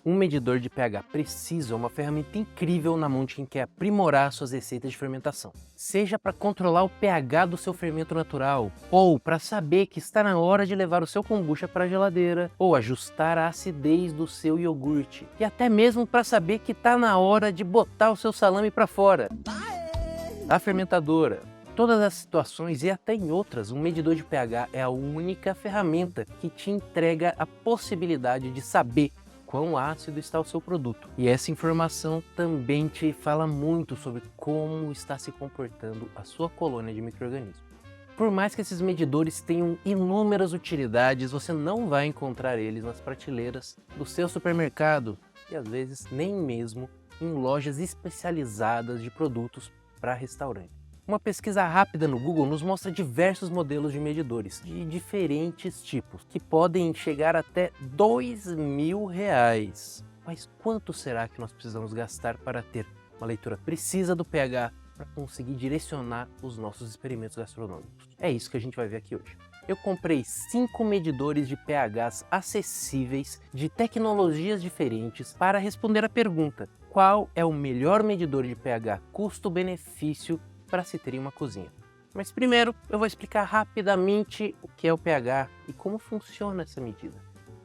Um medidor de pH preciso é uma ferramenta incrível na mão de quem quer aprimorar suas receitas de fermentação. Seja para controlar o pH do seu fermento natural, ou para saber que está na hora de levar o seu kombucha para a geladeira, ou ajustar a acidez do seu iogurte, e até mesmo para saber que está na hora de botar o seu salame para fora. A fermentadora. Todas as situações e até em outras, um medidor de pH é a única ferramenta que te entrega a possibilidade de saber quão ácido está o seu produto. E essa informação também te fala muito sobre como está se comportando a sua colônia de micro-organismos. Por mais que esses medidores tenham inúmeras utilidades, você não vai encontrar eles nas prateleiras do seu supermercado e às vezes nem mesmo em lojas especializadas de produtos para restaurante. Uma pesquisa rápida no Google nos mostra diversos modelos de medidores de diferentes tipos, que podem chegar até R$2.000. Mas quanto será que nós precisamos gastar para ter uma leitura precisa do pH para conseguir direcionar os nossos experimentos gastronômicos? É isso que a gente vai ver aqui hoje. Eu comprei 5 medidores de pHs acessíveis de tecnologias diferentes para responder a pergunta: qual é o melhor medidor de pH custo-benefício para se ter em uma cozinha? Mas primeiro eu vou explicar rapidamente o que é o pH e como funciona essa medida.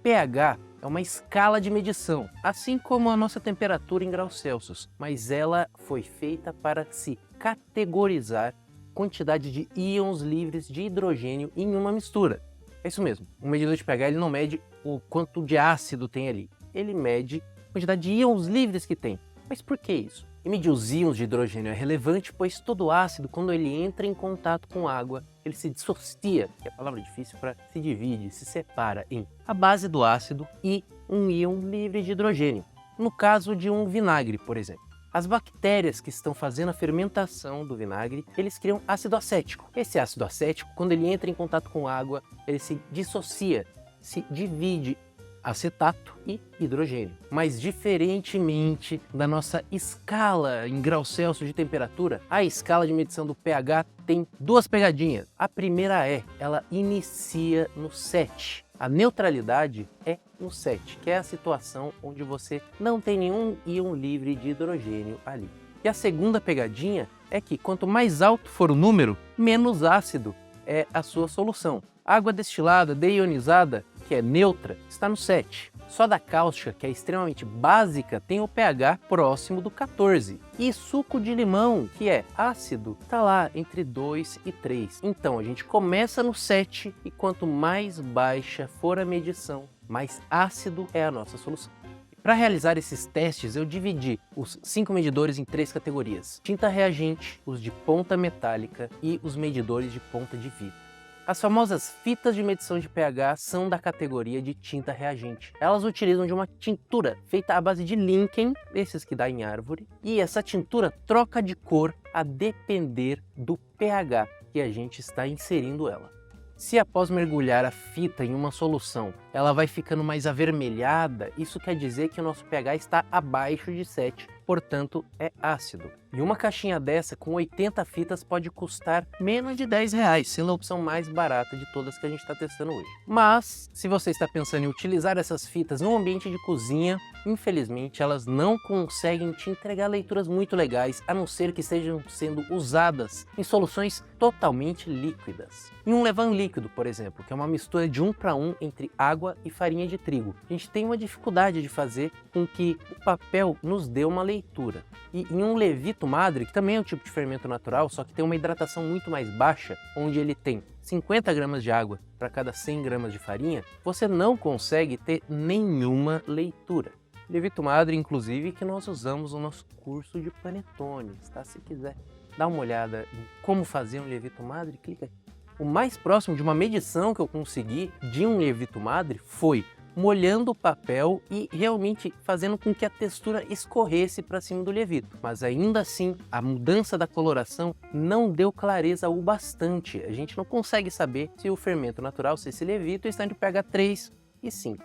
pH é uma escala de medição, assim como a nossa temperatura em graus Celsius, mas ela foi feita para se categorizar quantidade de íons livres de hidrogênio em uma mistura. É isso mesmo, um medidor de pH ele não mede o quanto de ácido tem ali, ele mede a quantidade de íons livres que tem. Mas por que isso? E medir os íons de hidrogênio é relevante, pois todo ácido, quando ele entra em contato com água, ele se dissocia, que é a palavra difícil para se divide, se separa em a base do ácido e um íon livre de hidrogênio. No caso de um vinagre, por exemplo. As bactérias que estão fazendo a fermentação do vinagre, eles criam ácido acético. Esse ácido acético, quando ele entra em contato com água, ele se dissocia, se divide acetato e hidrogênio. Mas diferentemente da nossa escala em graus Celsius de temperatura, a escala de medição do pH tem duas pegadinhas. A primeira ela inicia no 7. A neutralidade é no 7, que é a situação onde você não tem nenhum íon livre de hidrogênio ali. E a segunda pegadinha é que quanto mais alto for o número, menos ácido é a sua solução. Água destilada deionizada, que é neutra, está no 7. Soda cáustica, que é extremamente básica, tem o pH próximo do 14. E suco de limão, que é ácido, está lá entre 2 e 3. Então a gente começa no 7 e quanto mais baixa for a medição, mais ácido é a nossa solução. Para realizar esses testes, eu dividi os 5 medidores em 3 categorias: tinta reagente, os de ponta metálica e os medidores de ponta de vidro. As famosas fitas de medição de pH são da categoria de tinta reagente. Elas utilizam de uma tintura feita à base de líquen, esses que dá em árvore, e essa tintura troca de cor a depender do pH que a gente está inserindo ela. Se após mergulhar a fita em uma solução, ela vai ficando mais avermelhada, isso quer dizer que o nosso pH está abaixo de 7, portanto é ácido. E uma caixinha dessa com 80 fitas pode custar menos de R$10, sendo a opção mais barata de todas que a gente está testando hoje. Mas, se você está pensando em utilizar essas fitas no ambiente de cozinha, infelizmente elas não conseguem te entregar leituras muito legais, a não ser que estejam sendo usadas em soluções totalmente líquidas. Em um levain líquido, por exemplo, que é uma mistura de 1 para 1 entre água e farinha de trigo, a gente tem uma dificuldade de fazer com que o papel nos dê uma leitura. E em um levito madre, que também é um tipo de fermento natural, só que tem uma hidratação muito mais baixa, onde ele tem 50 gramas de água para cada 100 gramas de farinha, você não consegue ter nenhuma leitura. Levito madre, inclusive, que nós usamos no nosso curso de panetones, tá? Se quiser dar uma olhada em como fazer um levito madre, clica aqui. O mais próximo de uma medição que eu consegui de um levito madre foi molhando o papel e realmente fazendo com que a textura escorresse para cima do levito. Mas ainda assim, a mudança da coloração não deu clareza o bastante. A gente não consegue saber se o fermento natural, se esse levito está entre pH 3 e 5.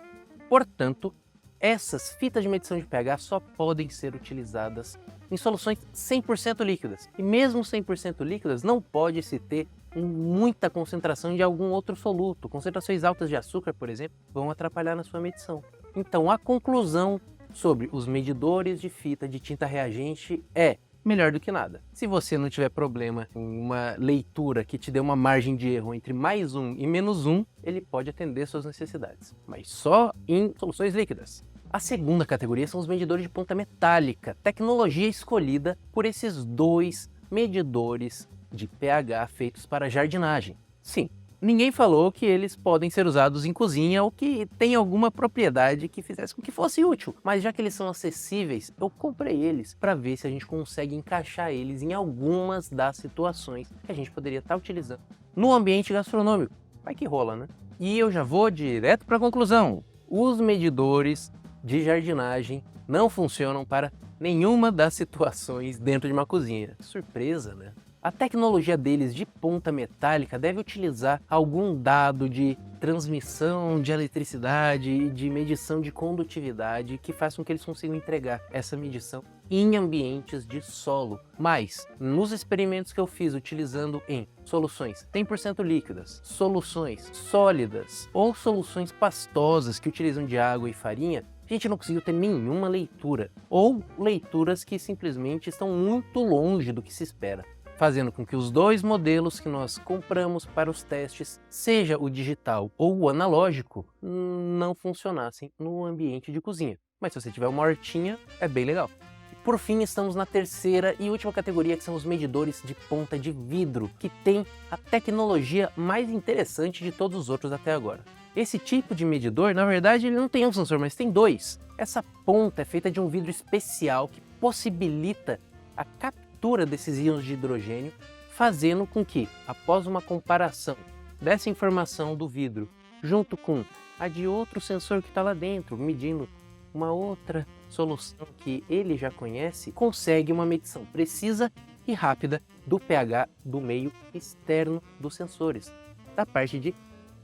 Portanto, essas fitas de medição de pH só podem ser utilizadas em soluções 100% líquidas. E mesmo 100% líquidas, não pode se ter muita concentração de algum outro soluto. Concentrações altas de açúcar, por exemplo, vão atrapalhar na sua medição. Então, a conclusão sobre os medidores de fita de tinta reagente é melhor do que nada. Se você não tiver problema com uma leitura que te dê uma margem de erro entre +1 e -1, ele pode atender suas necessidades, mas só em soluções líquidas. A segunda categoria são os medidores de ponta metálica, tecnologia escolhida por esses dois medidores de pH feitos para jardinagem. Sim, ninguém falou que eles podem ser usados em cozinha ou que tem alguma propriedade que fizesse com que fosse útil, mas já que eles são acessíveis, eu comprei eles para ver se a gente consegue encaixar eles em algumas das situações que a gente poderia estar utilizando no ambiente gastronômico. Vai que rola, né? E eu já vou direto para a conclusão. Os medidores de jardinagem não funcionam para nenhuma das situações dentro de uma cozinha. Surpresa, né? A tecnologia deles de ponta metálica deve utilizar algum dado de transmissão de eletricidade e de medição de condutividade que faz com que eles consigam entregar essa medição em ambientes de solo. Mas, nos experimentos que eu fiz utilizando em soluções 100% líquidas, soluções sólidas ou soluções pastosas que utilizam de água e farinha, a gente não conseguiu ter nenhuma leitura, ou leituras que simplesmente estão muito longe do que se espera, fazendo com que os dois modelos que nós compramos para os testes, seja o digital ou o analógico, não funcionassem no ambiente de cozinha. Mas se você tiver uma hortinha, é bem legal. E por fim, estamos na terceira e última categoria, que são os medidores de ponta de vidro, que tem a tecnologia mais interessante de todos os outros até agora. Esse tipo de medidor, na verdade, ele não tem um sensor, mas tem dois. Essa ponta é feita de um vidro especial que possibilita a captura desses íons de hidrogênio, fazendo com que, após uma comparação dessa informação do vidro junto com a de outro sensor que está lá dentro, medindo uma outra solução que ele já conhece, consegue uma medição precisa e rápida do pH do meio externo dos sensores, da parte de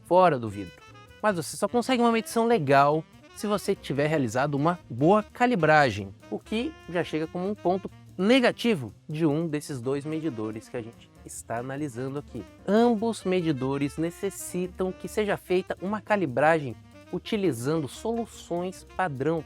fora do vidro. Mas você só consegue uma medição legal se você tiver realizado uma boa calibragem, o que já chega como um ponto negativo de um desses dois medidores que a gente está analisando aqui. Ambos medidores necessitam que seja feita uma calibragem utilizando soluções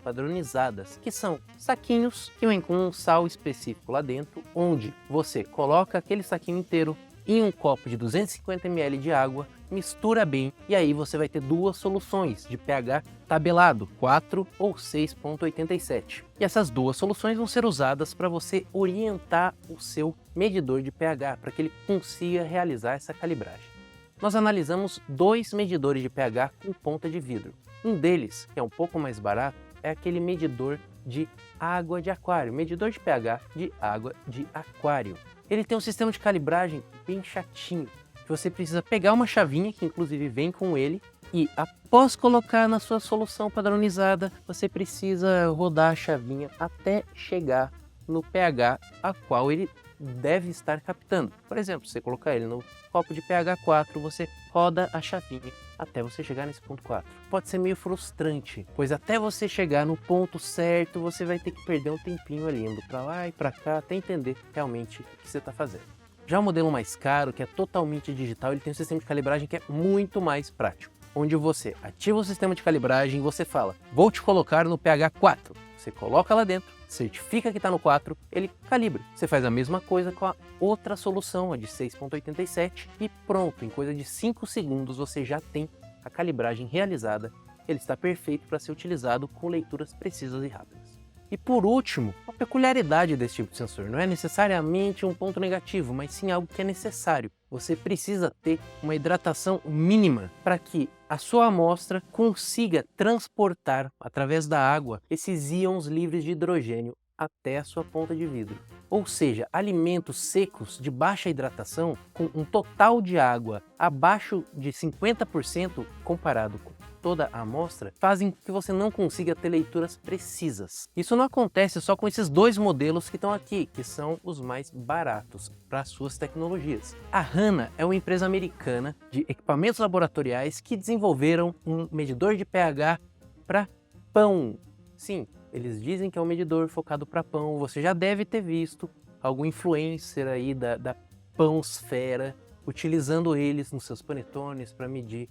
padronizadas, que são saquinhos que vêm com um sal específico lá dentro, onde você coloca aquele saquinho inteiro em um copo de 250 ml de água, mistura bem e aí você vai ter duas soluções de pH tabelado, 4 ou 6,87. E essas duas soluções vão ser usadas para você orientar o seu medidor de pH, para que ele consiga realizar essa calibragem. Nós analisamos dois medidores de pH com ponta de vidro. Um deles, que é um pouco mais barato, é aquele medidor de água de aquário, medidor de pH de água de aquário. Ele tem um sistema de calibragem bem chatinho, que você precisa pegar uma chavinha, que inclusive vem com ele, e após colocar na sua solução padronizada, você precisa rodar a chavinha até chegar no pH a qual ele deve estar captando. Por exemplo, você colocar ele no copo de pH 4, você roda a chavinha até você chegar nesse ponto 4. Pode ser meio frustrante, pois até você chegar no ponto certo, você vai ter que perder um tempinho ali, indo para lá e para cá, até entender realmente o que você está fazendo. Já o modelo mais caro, que é totalmente digital, ele tem um sistema de calibragem que é muito mais prático, onde você ativa o sistema de calibragem e você fala, vou te colocar no pH 4. Você coloca lá dentro, certifica que está no 4, ele calibra. Você faz a mesma coisa com a outra solução, a de 6,87, e pronto, em coisa de 5 segundos você já tem a calibragem realizada. Ele está perfeito para ser utilizado com leituras precisas e rápidas. E por último, uma peculiaridade desse tipo de sensor, não é necessariamente um ponto negativo, mas sim algo que é necessário. Você precisa ter uma hidratação mínima para que a sua amostra consiga transportar, através da água, esses íons livres de hidrogênio até a sua ponta de vidro. Ou seja, alimentos secos de baixa hidratação, com um total de água abaixo de 50% comparado com toda a amostra, fazem com que você não consiga ter leituras precisas. Isso não acontece só com esses dois modelos que estão aqui, que são os mais baratos para suas tecnologias. A Hanna é uma empresa americana de equipamentos laboratoriais que desenvolveram um medidor de pH para pão. Sim, eles dizem que é um medidor focado para pão. Você já deve ter visto algum influencer aí da pãosfera utilizando eles nos seus panetones para medir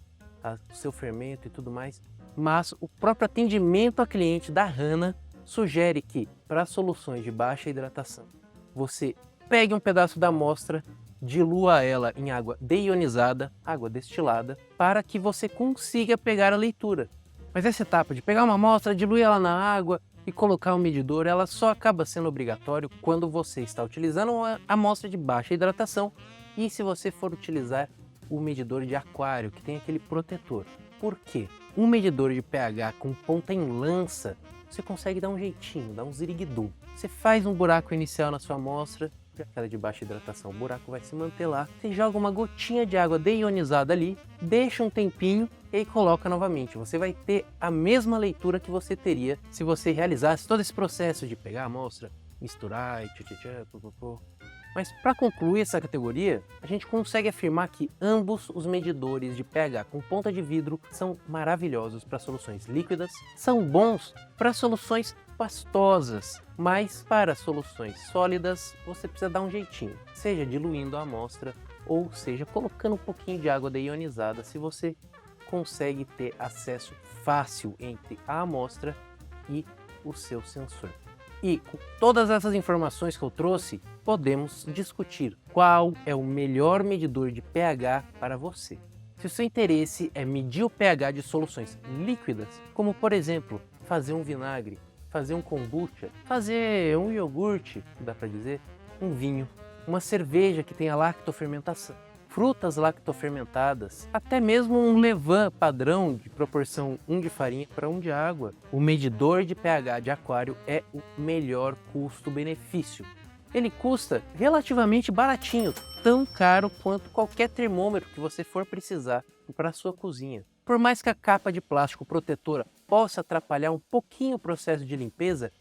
o seu fermento e tudo mais, mas o próprio atendimento a cliente da Hanna sugere que, para soluções de baixa hidratação, você pegue um pedaço da amostra, dilua ela em água deionizada, água destilada, para que você consiga pegar a leitura. Mas essa etapa de pegar uma amostra, diluir ela na água e colocar um medidor, ela só acaba sendo obrigatório quando você está utilizando uma amostra de baixa hidratação e se você for utilizar o medidor de aquário, que tem aquele protetor. Por quê? Um medidor de pH com ponta em lança, você consegue dar um jeitinho, dar um ziriguidum. Você faz um buraco inicial na sua amostra, já que ela é de baixa hidratação, o buraco vai se manter lá. Você joga uma gotinha de água deionizada ali, deixa um tempinho e aí coloca novamente. Você vai ter a mesma leitura que você teria se você realizasse todo esse processo de pegar a amostra, misturar e Mas para concluir essa categoria, a gente consegue afirmar que ambos os medidores de pH com ponta de vidro são maravilhosos para soluções líquidas, são bons para soluções pastosas, mas para soluções sólidas você precisa dar um jeitinho, seja diluindo a amostra ou seja colocando um pouquinho de água deionizada, se você consegue ter acesso fácil entre a amostra e o seu sensor. E com todas essas informações que eu trouxe, podemos discutir qual é o melhor medidor de pH para você. Se o seu interesse é medir o pH de soluções líquidas, como por exemplo, fazer um vinagre, fazer um kombucha, fazer um iogurte, dá para dizer, um vinho, uma cerveja que tenha lactofermentação, frutas lactofermentadas, até mesmo um levain padrão de proporção 1 de farinha para 1 de água. O medidor de pH de aquário é o melhor custo-benefício. Ele custa relativamente baratinho, tão caro quanto qualquer termômetro que você for precisar para a sua cozinha. Por mais que a capa de plástico protetora possa atrapalhar um pouquinho o processo de limpeza,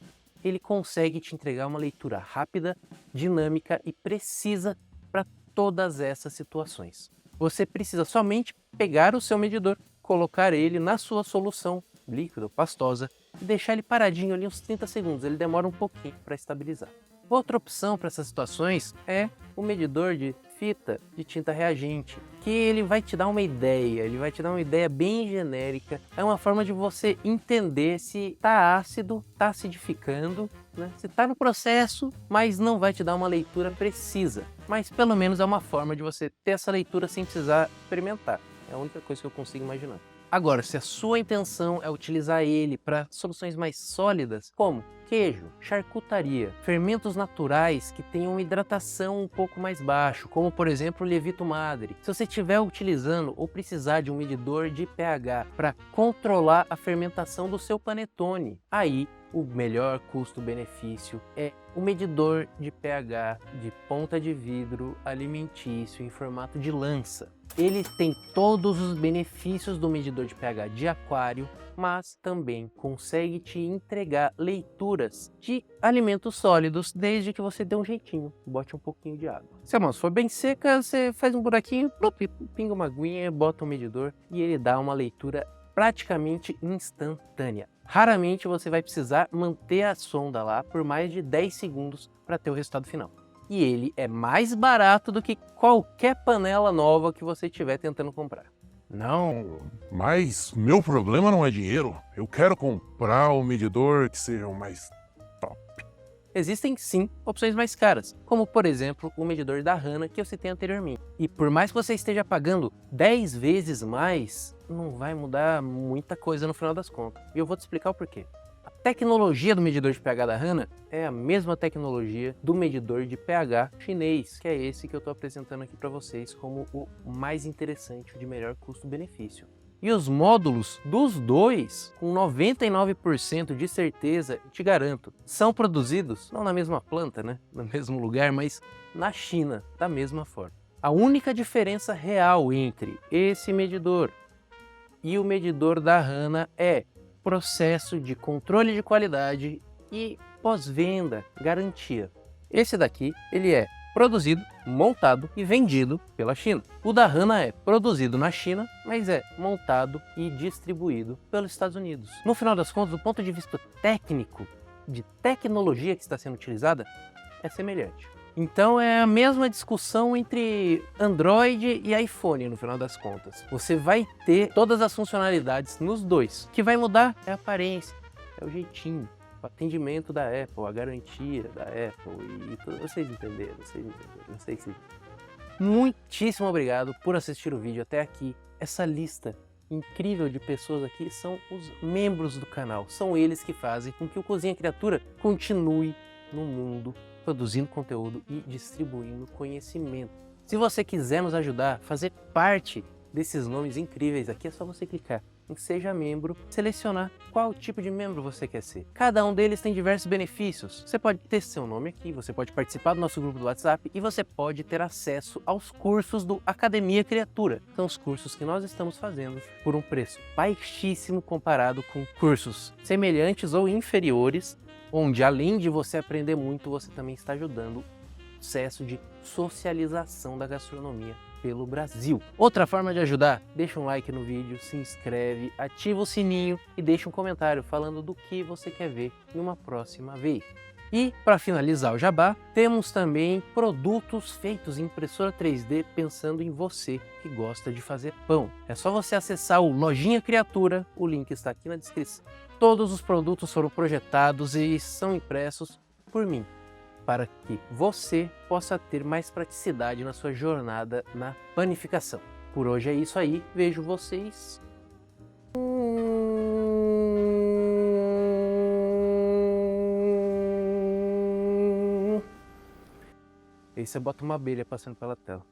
ele consegue te entregar uma leitura rápida, dinâmica e precisa para todas essas situações. Você precisa somente pegar o seu medidor, colocar ele na sua solução líquida ou pastosa e deixar ele paradinho ali uns 30 segundos, ele demora um pouquinho para estabilizar. Outra opção para essas situações é o medidor de fita de tinta reagente, que ele vai te dar uma ideia, bem genérica, é uma forma de você entender se está ácido, está acidificando, né? Se está no processo, mas não vai te dar uma leitura precisa, mas pelo menos é uma forma de você ter essa leitura sem precisar experimentar, é a única coisa que eu consigo imaginar. Agora, se a sua intenção é utilizar ele para soluções mais sólidas, como queijo, charcutaria, fermentos naturais que tenham uma hidratação um pouco mais baixa, como por exemplo o Levito Madre. Se você estiver utilizando ou precisar de um medidor de pH para controlar a fermentação do seu panetone, aí o melhor custo-benefício é o medidor de pH de ponta de vidro alimentício em formato de lança. Ele tem todos os benefícios do medidor de pH de aquário, mas também consegue te entregar leituras de alimentos sólidos desde que você dê um jeitinho, bote um pouquinho de água. Se a mão for bem seca, você faz um buraquinho, pinga uma aguinha, bota um medidor e ele dá uma leitura praticamente instantânea. Raramente você vai precisar manter a sonda lá por mais de 10 segundos para ter o resultado final. E ele é mais barato do que qualquer panela nova que você estiver tentando comprar. Não, mas meu problema não é dinheiro. Eu quero comprar um medidor que seja o mais top. Existem sim opções mais caras, como por exemplo o medidor da Hanna que eu citei anteriormente. E por mais que você esteja pagando 10 vezes mais, não vai mudar muita coisa no final das contas. E eu vou te explicar o porquê. A tecnologia do medidor de pH da Hanna é a mesma tecnologia do medidor de pH chinês, que é esse que eu estou apresentando aqui para vocês como o mais interessante, o de melhor custo-benefício. E os módulos dos dois, com 99% de certeza, te garanto, são produzidos não na mesma planta, né, no mesmo lugar, mas na China, da mesma forma. A única diferença real entre esse medidor e o medidor da Hanna é processo de controle de qualidade e pós-venda, garantia. Esse daqui, ele é produzido, montado e vendido pela China. O da Hanna é produzido na China, mas é montado e distribuído pelos Estados Unidos. No final das contas, do ponto de vista técnico, de tecnologia que está sendo utilizada, é semelhante. Então é a mesma discussão entre Android e iPhone no final das contas. Você vai ter todas as funcionalidades nos dois. O que vai mudar é a aparência, é o jeitinho. o atendimento da Apple, a garantia da Apple e tudo. Vocês entenderam, não sei se... Muitíssimo obrigado por assistir o vídeo até aqui. Essa lista incrível de pessoas aqui são os membros do canal. São eles que fazem com que o Cozinha Criatura continue no mundo, produzindo conteúdo e distribuindo conhecimento. Se você quiser nos ajudar, fazer parte desses nomes incríveis aqui, é só você clicar em Seja Membro, selecionar qual tipo de membro você quer ser. Cada um deles tem diversos benefícios. Você pode ter seu nome aqui, você pode participar do nosso grupo do WhatsApp e você pode ter acesso aos cursos do Academia Criatura. São os cursos que nós estamos fazendo por um preço baixíssimo comparado com cursos semelhantes ou inferiores, onde além de você aprender muito, você também está ajudando o processo de socialização da gastronomia pelo Brasil. Outra forma de ajudar, deixa um like no vídeo, se inscreve, ativa o sininho e deixa um comentário falando do que você quer ver em uma próxima vez. E para finalizar o jabá, temos também produtos feitos em impressora 3D pensando em você que gosta de fazer pão. É só você acessar o Lojinha Criatura, o link está aqui na descrição. Todos os produtos foram projetados e são impressos por mim, para que você possa ter mais praticidade na sua jornada na panificação. Por hoje é isso aí, vejo vocês. Aí você bota uma abelha passando pela tela.